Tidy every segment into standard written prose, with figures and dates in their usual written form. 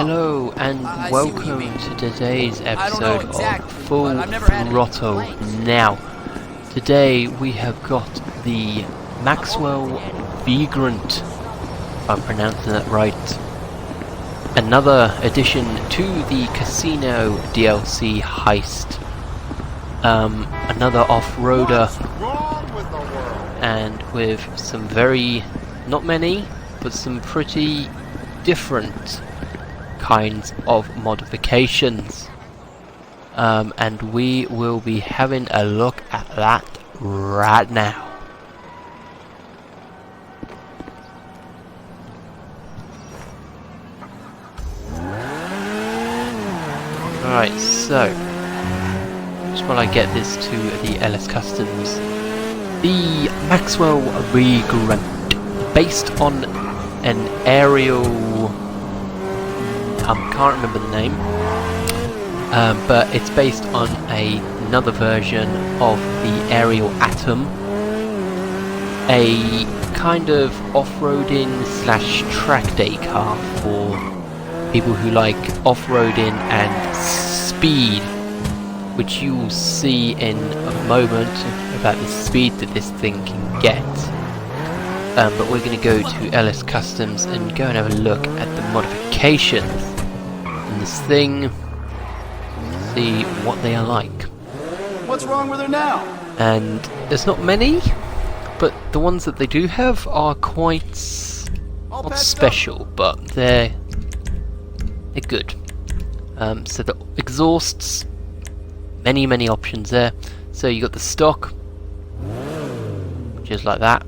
Hello and welcome to today's episode of Full Throttle. Now, today we have got the Maxwell Vagrant, if I'm pronouncing that right. Another addition to the Casino DLC heist. Another off-roader, and with some very, not many, but some pretty different kinds of modifications, and we will be having a look at that right now. Alright, so just while I get this to the LS Customs, the Maxwell Vagrant, based on an aerial, can't remember the name, but it's based on another version of the Aerial Atom, a kind of off-roading slash track day car for people who like off-roading and speed, which you will see in a moment about the speed that this thing can get. But we're going to go to LS Customs and go and have a look at the modifications in this thing, see what they are like. What's wrong with her now? And there's not many, but the ones that they do have are quite not special, but they're good. So the exhausts, many options there. So you got the stock, which is like that.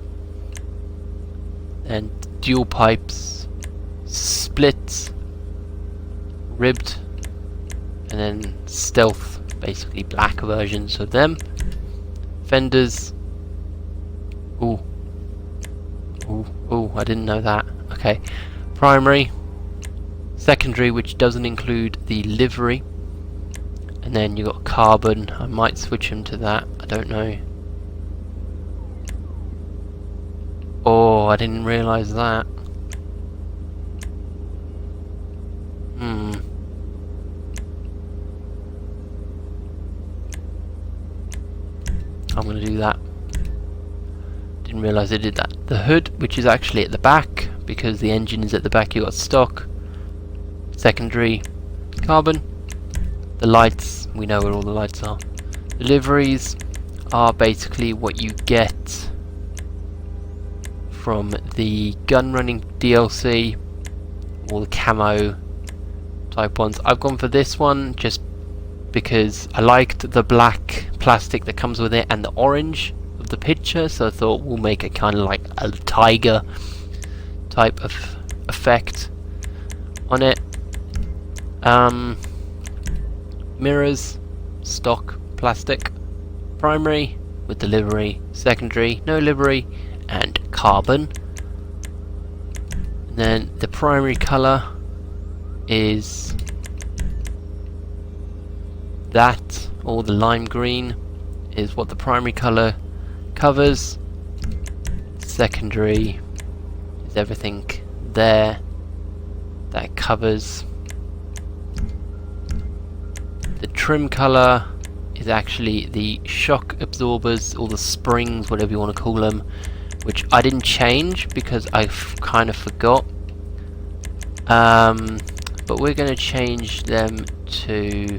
And dual pipes, split, ribbed, and then stealth, basically black versions of them. Fenders. Ooh, I didn't know that. Okay. Primary, secondary, which doesn't include the livery, and then you got carbon. I might switch him to that, I don't know. Oh, I didn't realise that. I'm going to do that. Didn't realise I did that. The hood, which is actually at the back, because the engine is at the back, you got stock. Secondary, carbon. The lights, we know where all the lights are. The liveries are basically what you get from the gun running DLC, all the camo type ones. I've gone for this one just because I liked the black plastic that comes with it and the orange of the picture, so I thought we'll make it kind of like a tiger type of effect on it. Mirrors, stock plastic. Primary with the livery, secondary, no livery, and carbon. And then the primary colour is that, or the lime green is what the primary colour covers. Secondary is everything there that covers. The trim colour is actually the shock absorbers, or the springs, whatever you want to call them, which I didn't change because I kind of forgot. But we're going to change them to.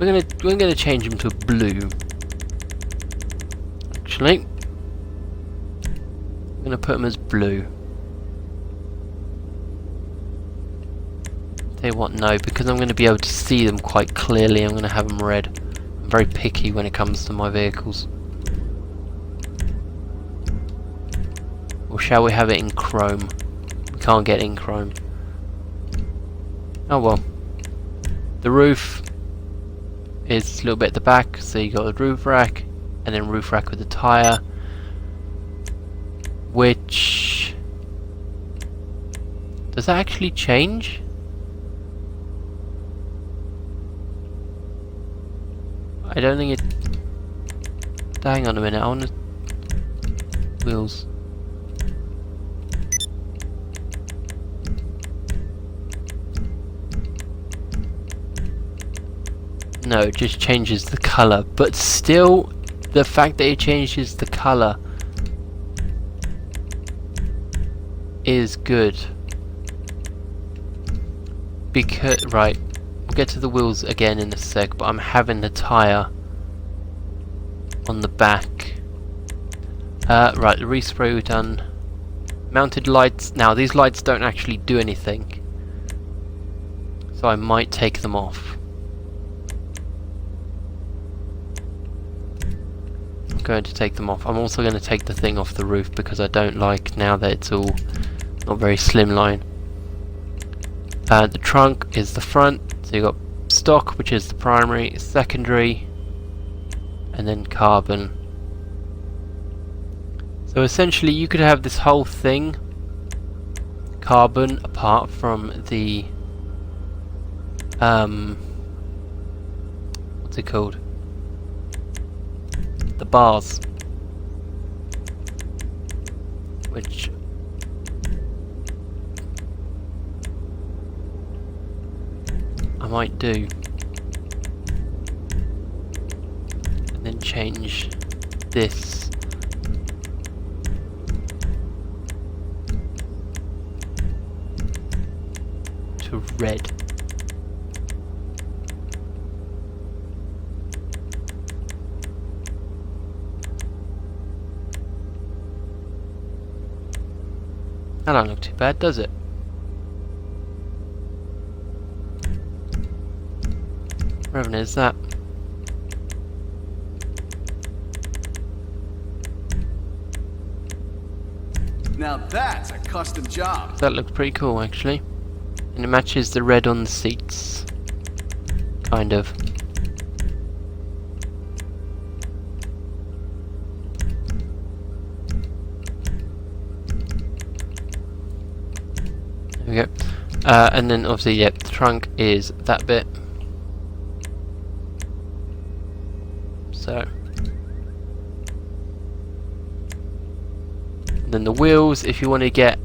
We're going to change them to blue. Actually, I'm going to put them as blue. Tell you what, no, because I'm going to be able to see them quite clearly. I'm going to have them red. I'm very picky when it comes to my vehicles. Or shall we have it in chrome? We can't get it in chrome. Oh well. The roof is a little bit at the back, so you got a roof rack, and then roof rack with a tyre, which does that actually change? I don't think it. Hang on a minute, I want to. Wheels. No, it just changes the colour. But still, the fact that it changes the colour is good. Because, right, we'll get to the wheels again in a sec, but I'm having the tyre on the back. Right, the respray we've done. Mounted lights. Now, these lights don't actually do anything, so I might take them off. I'm going to take them off. I'm also going to take the thing off the roof because I don't like now that it's all not very slimline. The trunk is the front, so you've got stock, which is the primary, secondary, and then carbon. So essentially you could have this whole thing carbon apart from the what's it called? The bars, which I might do, and then change this to red. That don't look too bad, does it? Wherever is that? Now that's a custom job. That looks pretty cool, actually. And it matches the red on the seats. Kind of. There we go. And then obviously, yeah, the trunk is that bit. So. And then the wheels, if you want to get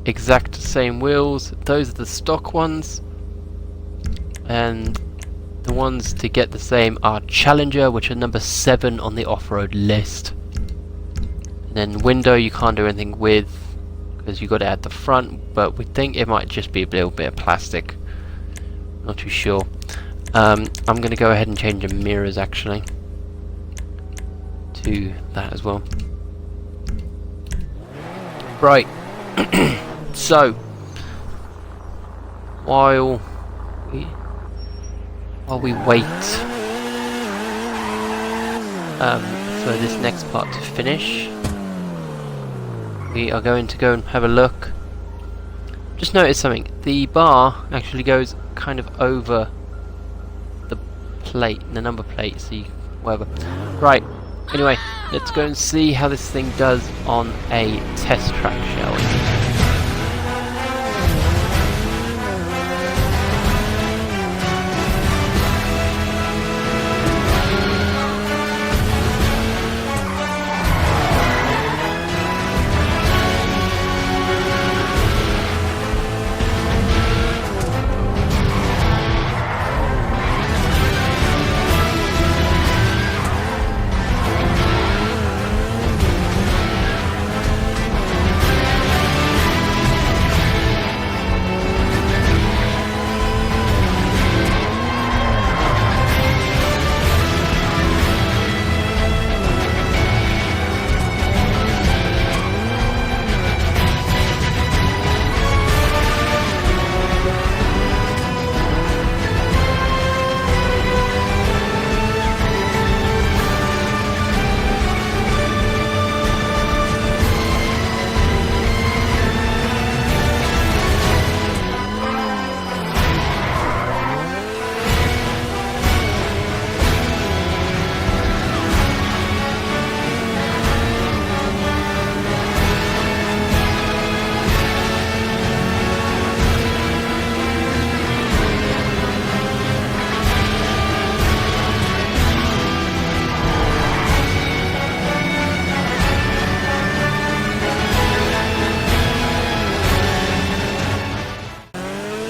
exact same wheels, those are the stock ones. And the ones to get the same are Challenger, which are number 7 on the off-road list. And then window you can't do anything with, because you got it at the front, but we think it might just be a little bit of plastic. Not too sure. I'm going to go ahead and change the mirrors actually to that as well. Right. So while we wait for this next part to finish, we are going to go and have a look. Just noticed something. The bar actually goes kind of over the plate, the number plate, so you, whatever. Right, anyway, let's go and see how this thing does on a test track, shall we?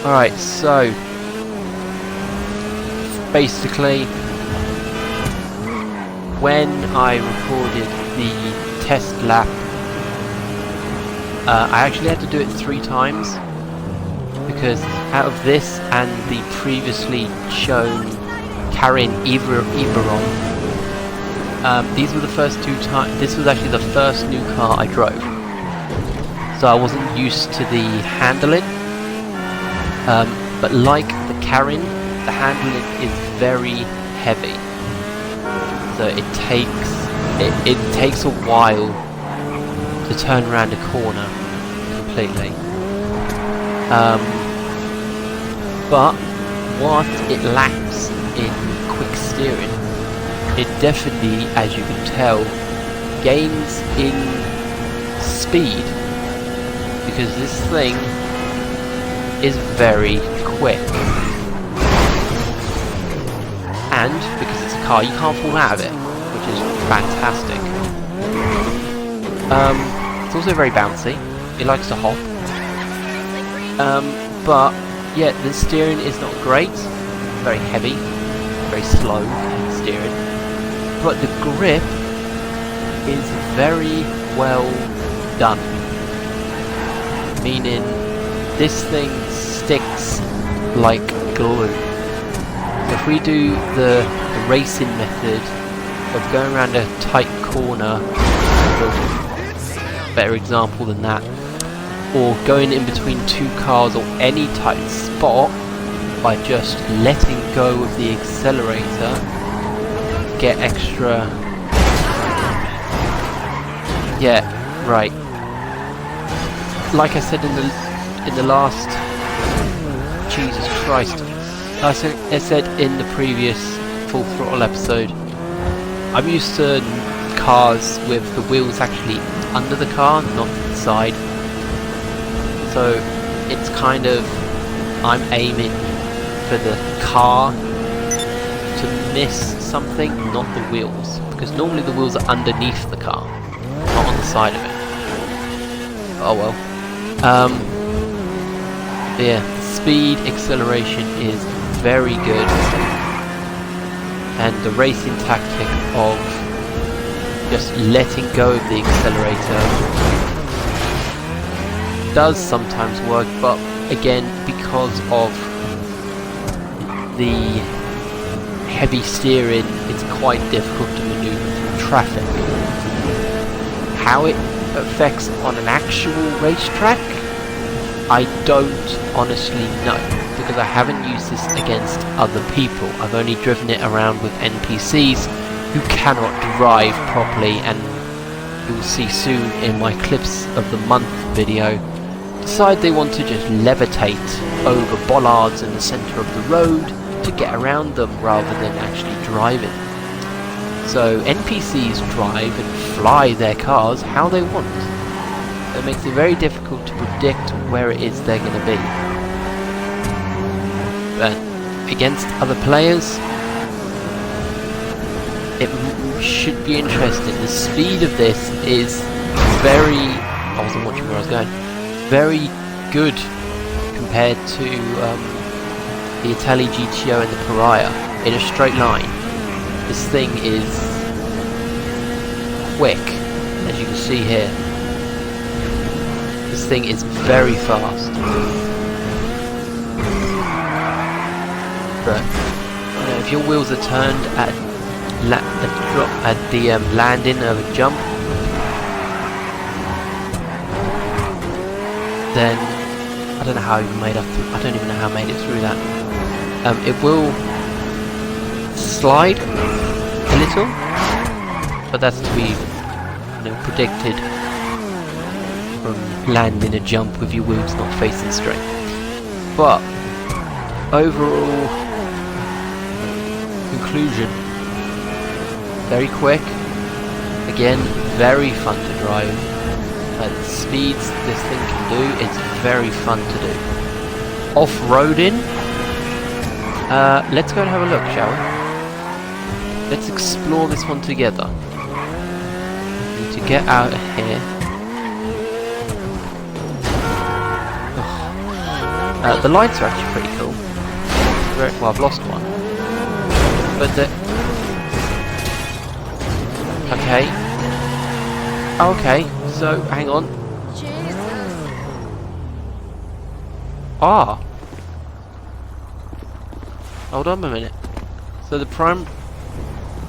Alright, so basically, when I recorded the test lap, I actually had to do it 3 times, because out of this and the previously shown Karin Eberon, these were the first 2 times. This was actually the first new car I drove, so I wasn't used to the handling. But like the Karin, the handling is very heavy, so it takes a while to turn around a corner completely. But what it lacks in quick steering, it definitely, as you can tell, gains in speed, because this thing is very quick, and because it's a car, you can't fall out of it, which is fantastic. It's also very bouncy. It likes to hop. But yeah, the steering is not great. Very heavy, very slow steering. But the grip is very well done. Meaning, this thing sticks like glue. So if we do the racing method of going around a tight corner, better example than that, or going in between 2 cars or any tight spot by just letting go of the accelerator, get extra. Yeah, right. Like I said in the last, Jesus Christ, I said in the previous Full Throttle episode, I'm used to cars with the wheels actually under the car, not to the side. So it's kind of, I'm aiming for the car to miss something, not the wheels, because normally the wheels are underneath the car, not on the side of it. Oh well. Yeah, speed, acceleration is very good, and the racing tactic of just letting go of the accelerator does sometimes work, but again, because of the heavy steering, it's quite difficult to maneuver through traffic. How it affects on an actual racetrack, I don't honestly know, because I haven't used this against other people. I've only driven it around with NPCs who cannot drive properly, and you'll see soon in my clips of the month video, decide they want to just levitate over bollards in the centre of the road to get around them rather than actually driving. So NPCs drive and fly their cars how they want. It makes it very difficult to predict where it is they're going to be. But against other players, it should be interesting. The speed of this is very... I wasn't watching where I was going. Very good compared to the Italy GTO and the Pariah in a straight line. This thing is quick, as you can see here. This thing is very fast. But you know, if your wheels are turned at the landing of a jump, then I don't know how I even made I don't even know how I made it through that. It will slide a little, but that's to be, predicted from landing a jump with your wheels not facing straight. But overall conclusion, very quick, again very fun to drive. The speeds this thing can do, it's very fun to do. Off-roading, let's go and have a look, shall we? Let's explore this one together. Need to get out of here. The lights are actually pretty cool. Well, I've lost one. But the... Okay. Okay, so, hang on. Ah! Hold on a minute. So the prime...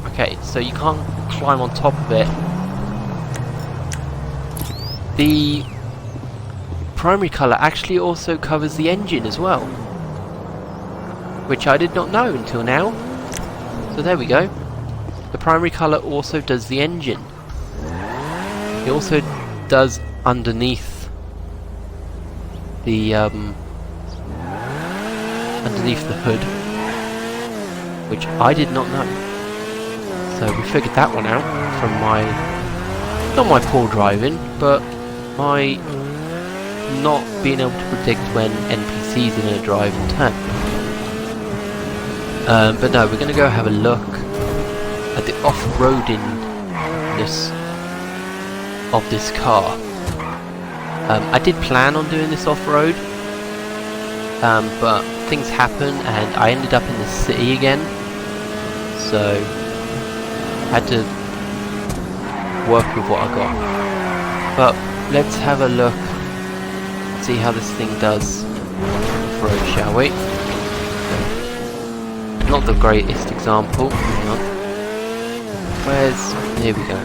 Okay, so you can't climb on top of it. The primary colour actually also covers the engine as well, which I did not know until now. So there we go. The primary colour also does the engine. It also does underneath the hood, which I did not know. So we figured that one out from not my poor driving, but my not being able to predict when NPCs are going to drive and turn. But no, we're going to go have a look at the off-roadingness of this car. I did plan on doing this off-road, but things happened and I ended up in the city again, so I had to work with what I got. But let's have a look, see how this thing does off-road, shall we? Not the greatest example. Hang on. Here we go.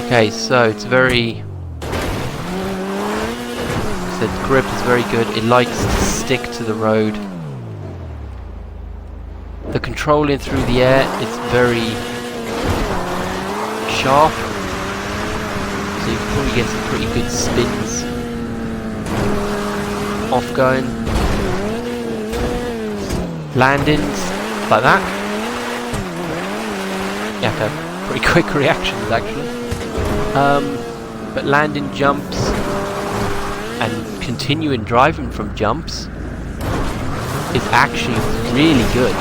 Okay, so it's very... The grip is very good. It likes to stick to the road. The controlling through the air is very sharp, so you can probably get some pretty good spins off going. Landings like that. Yeah, okay, pretty quick reactions actually. But landing jumps and continuing driving from jumps is actually really good.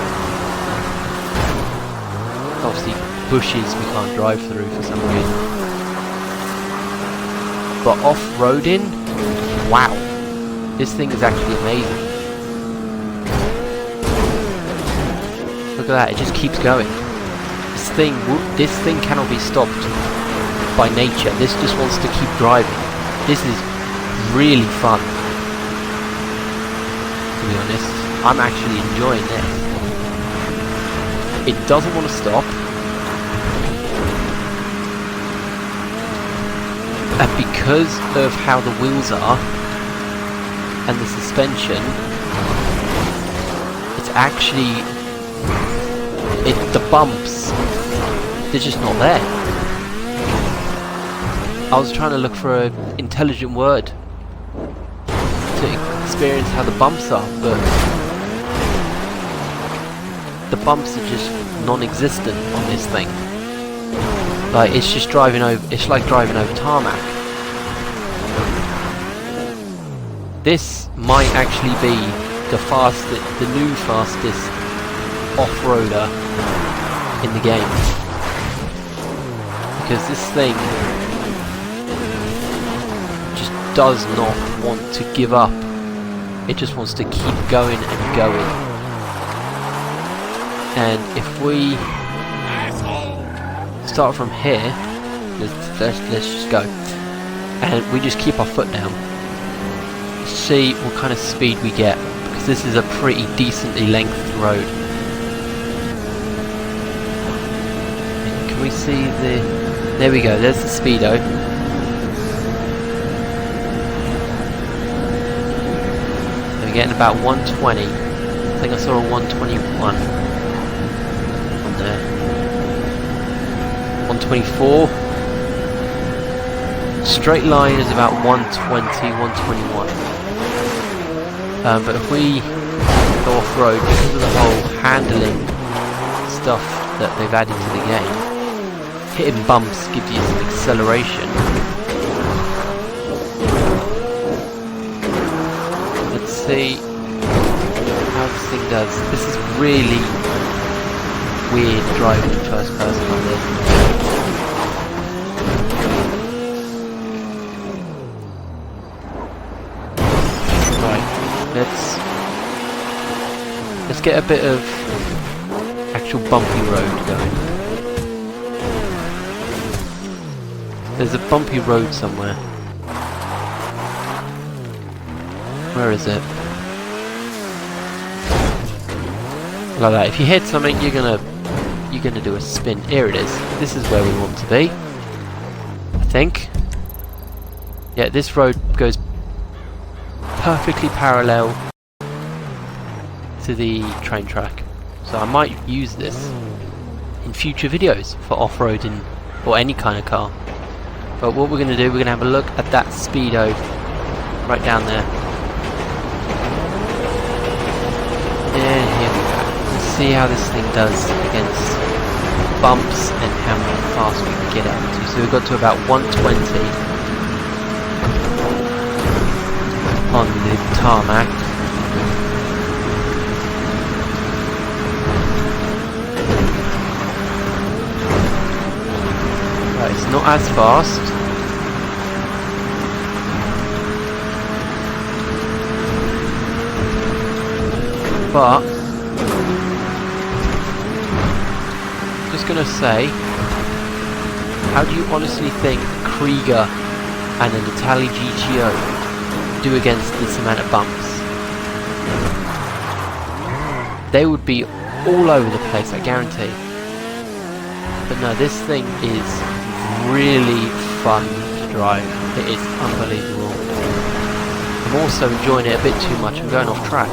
Obviously bushes we can't drive through for some reason. But off-roading, wow, this thing is actually amazing. Look at that, it just keeps going. This thing cannot be stopped by nature. This just wants to keep driving. This is really fun, to be honest. I'm actually enjoying this. It doesn't want to stop, and because of how the wheels are and the suspension, it's actually the bumps, they're just not there. I was trying to look for an intelligent word to experience how the bumps are, but the bumps are just non-existent on this thing. Like, it's just driving over, it's like driving over tarmac. This might actually be the new fastest off-roader in the game. Because this thing just does not want to give up. It just wants to keep going and going. And if we start from here, let's just go, and we just keep our foot down, see what kind of speed we get, because this is a pretty decently lengthed road. Can we see there we go, there's the speedo. We're getting about 120. I think I saw a 121 on there. 124. Straight line is about 120, 121. But if we go off-road, because of the whole handling stuff that they've added to the game, hitting bumps gives you some acceleration. Let's see how this thing does. This is really weird driving first person on this. Right, let's get a bit of actual bumpy road going. There's a bumpy road somewhere. Where is it? Like that. If you hit something, you're gonna do a spin. Here it is. This is where we want to be, I think. Yeah, this road goes perfectly parallel to the train track, so I might use this in future videos for off-roading or any kind of car. But what we're going to do, we're going to have a look at that speedo right down there. And here we go. Let's see how this thing does against bumps and how fast we can get up to. So we've got to about 120 on the tarmac. Right, it's not as fast. But just gonna say, how do you honestly think Krieger and an Italy GTO do against this amount of bumps? They would be all over the place, I guarantee. But no, this thing is really fun to drive. It is unbelievable. I'm also enjoying it a bit too much. I'm going off track.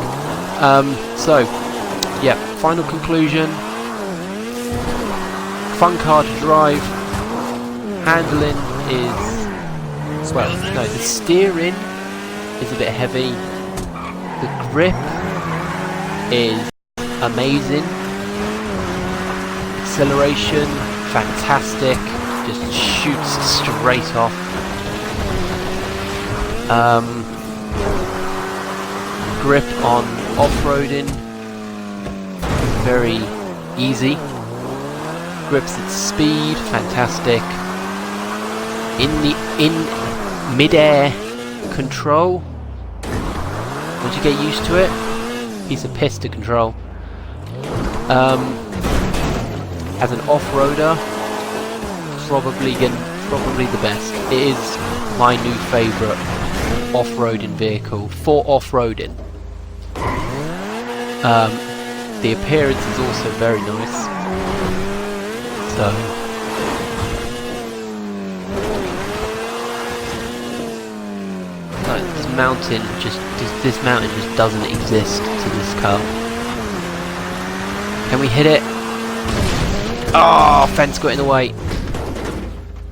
So, yeah, final conclusion. Fun car to drive. Handling is, well, no, the steering is a bit heavy. The grip is amazing. Acceleration, fantastic. Just shoots straight off. Grip on off-roading, very easy. Grips at speed, fantastic. In mid-air control, once you get used to it, piece of piss to control. As an off-roader, probably the best. It is my new favourite off-roading vehicle for off-roading. The appearance is also very nice. So this mountain just doesn't exist to this car. Can we hit it? Oh, fence got in the way.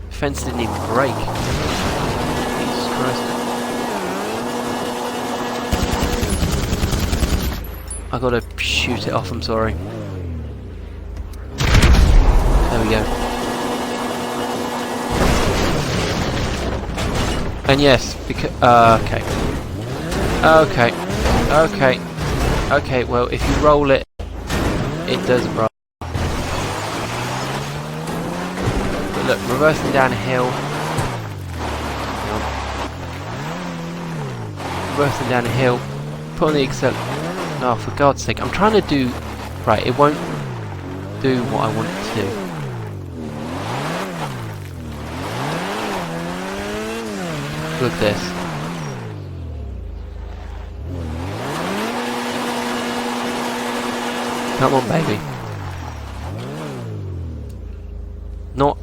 Fence didn't even break. Jesus Christ. I gotta shoot it off, I'm sorry. There we go. And yes, because okay, well, if you roll it, it doesn't roll. But look, reversing down a hill. Reversing down a hill, put on the accelerator. Oh, for God's sake, I'm trying to do... Right, it won't do what I want it to do. Look at this. Come on, baby. Not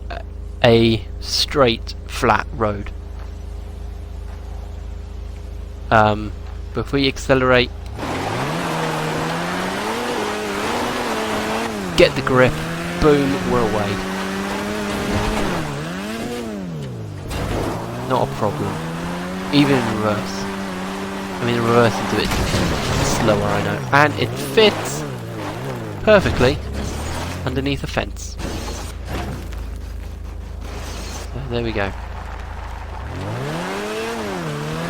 a straight, flat road. But if we accelerate, get the grip, boom, we're away. Not a problem. Even in reverse. I mean, the reverse is a bit slower, I know. And it fits perfectly underneath a fence. So there we go.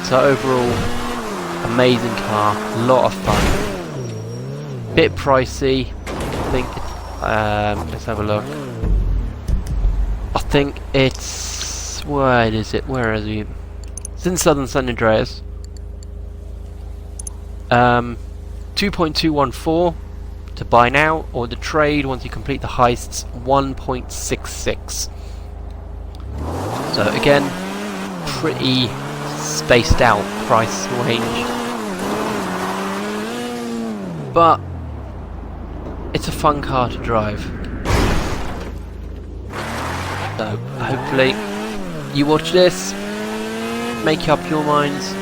So overall, amazing car, lot of fun. Bit pricey, I think. Let's have a look. I think it's... Where is it? Where is it? It's in southern San Andreas. 2.214 to buy now, or the trade once you complete the heists, 1.66. So again, pretty spaced out price range, but it's a fun car to drive. So hopefully you watch this, make up your minds.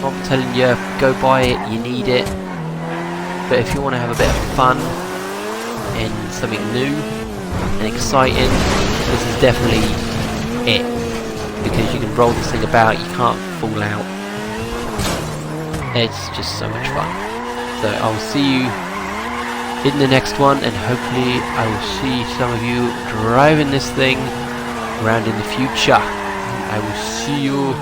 I'm not telling you go buy it, you need it, but if you want to have a bit of fun and something new and exciting, this is definitely it, because you can roll this thing about, you can't fall out. It's just so much fun. So I'll see you in the next one, and hopefully I will see some of you driving this thing around in the future. I will see you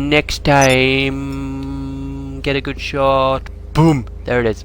next time. Get a good shot. Boom! There it is.